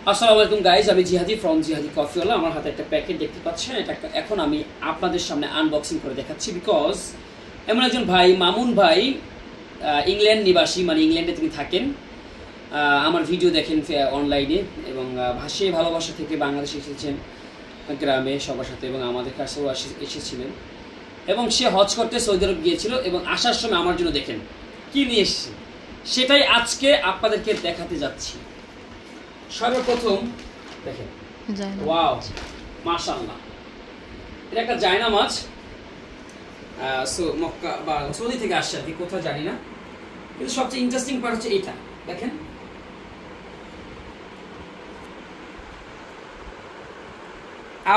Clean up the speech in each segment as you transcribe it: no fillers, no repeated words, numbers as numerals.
আসসালামু আলাইকুম গাইজ, আমি জিহাদি ফ্রম জিহাদি কফিওয়ালা। আমার হাতে একটা প্যাকেট দেখতে পাচ্ছেন, এটা এখন আমি আপনাদের সামনে আনবক্সিং করে দেখাচ্ছি। বিকজ এমন একজন ভাই, মামুন ভাই, ইংল্যান্ড নিবাসী, মানে ইংল্যান্ডে তিনি থাকেন, আমার ভিডিও দেখেন অনলাইনে এবং ভাষে ভালোবাসা থেকে বাংলাদেশে এসেছেন গ্রামে সবার সাথে, এবং আমাদের কাছেও এসেছিলেন, এবং সে হজ করতে সৌদি আরব গিয়েছিল এবং আসার সময় আমার জন্য দেখেন কি নিয়ে এসেছে, সেটাই আজকে আপনাদেরকে দেখাতে যাচ্ছি। সর্বপ্রথম দেখেন, ওয়াও মাশাআল্লাহ, এটা একটা জায়নামাজ। মক্কা বা সৌদি থেকে আসছে আর কি, কোথাও জানি না, কিন্তু সবচেয়ে ইন্টারেস্টিং পার্ট হচ্ছে এটা। দেখেন,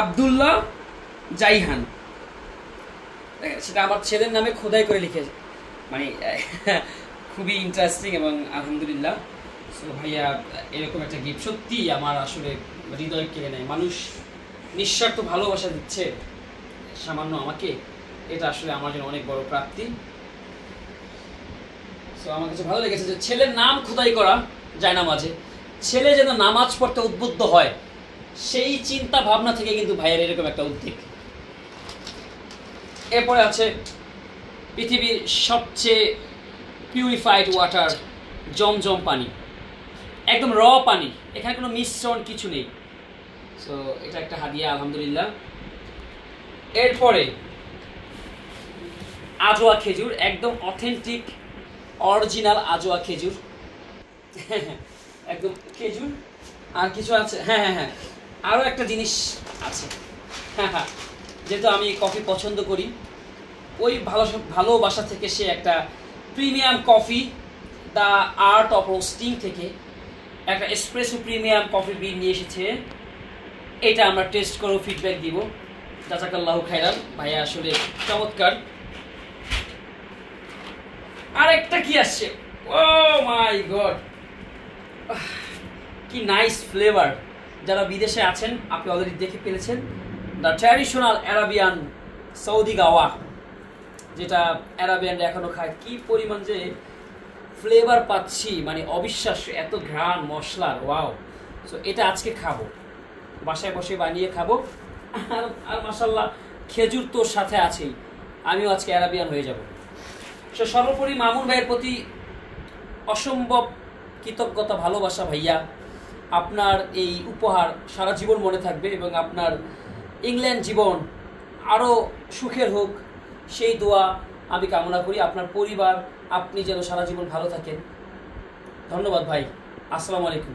আব্দুল্লাহ জাইহান, সেটা আমার ছেলের নামে খোদাই করে লিখেছে, মানে খুবই ইন্টারেস্টিং এবং আলহামদুলিল্লাহ। ভাইয়া এরকম একটা গিফট সত্যি আমার আসলে হৃদয় কেড়ে নেয়। মানুষ নিঃস্বার্থ ভালোবাসা দিচ্ছে সামান্য আমাকে, এটা আসলে আমার জন্য অনেক বড় প্রাপ্তি। সো আমার কাছে ভালো লেগেছে যে ছেলের নাম খোদাই করা যায় না, মাঝে ছেলে যেন নামাজ পড়তে উদ্বুদ্ধ হয়, সেই চিন্তা ভাবনা থেকে কিন্তু ভাইয়ের এরকম একটা উদ্যোগ। এরপরে আছে পৃথিবীর সবচেয়ে পিউরিফাইড ওয়াটার, জমজম পানি, একদম র পানি, এখানে কোনো মিশ্রণ কিছু নেই। সো এটা একটা হাদিয়া, আলহামদুলিল্লাহ। এরপরে আজোয়া খেজুর, একদম অথেন্টিক অরিজিনাল আজোয়া খেজুর, একদম খেজুর। আর কিছু আছে, হ্যাঁ, আরও একটা জিনিস আছে, হ্যাঁ, যেহেতু আমি কফি পছন্দ করি, ওই ভালোবাসা থেকে সে একটা premium coffee, the art of roasting থেকে একটা এসপ্রেসো প্রিমিয়াম কফি বিন নিয়ে এসেছে। এটা আমরা টেস্ট করব, ফিডব্যাক দিব। জাযাকাল্লাহু খাইরান, ভাইয়া আসলে চমৎকার। আরেকটা কি আসছে, ও মাই গড, কি নাইস ফ্লেভার। যারা বিদেশে আছেন আপনি অলরেডি দেখে ফেলেছেন, দ্য ট্র্যাডিশনাল অ্যারাবিয়ান সৌদি গাওয়া, যেটা অ্যারাবিয়ানরা এখনো খায়। কি পরিমাণ যে ফ্লেভার পাচ্ছি, মানে অবিশ্বাস্য, এত ঘ্রাণ মশলার, ওয়াও। সো এটা আজকে খাবো, বাসায় বসে বানিয়ে খাবো। আর মাশাআল্লাহ খেজুর তোর সাথে আছেই, আমিও আজকে অ্যারাবিয়ান হয়ে যাব। সো সর্বোপরি মামুন ভাইয়ের প্রতি অসম্ভব কৃতজ্ঞতা, ভালোবাসা। ভাইয়া, আপনার এই উপহার সারা জীবন মনে থাকবে এবং আপনার ইংল্যান্ড জীবন আরও সুখের হোক, সেই দোয়া আমি কামনা করি। আপনার পরিবার, আপনি যেন সারা জীবন ভালো থাকেন। ধন্যবাদ ভাই, আসসালামু আলাইকুম।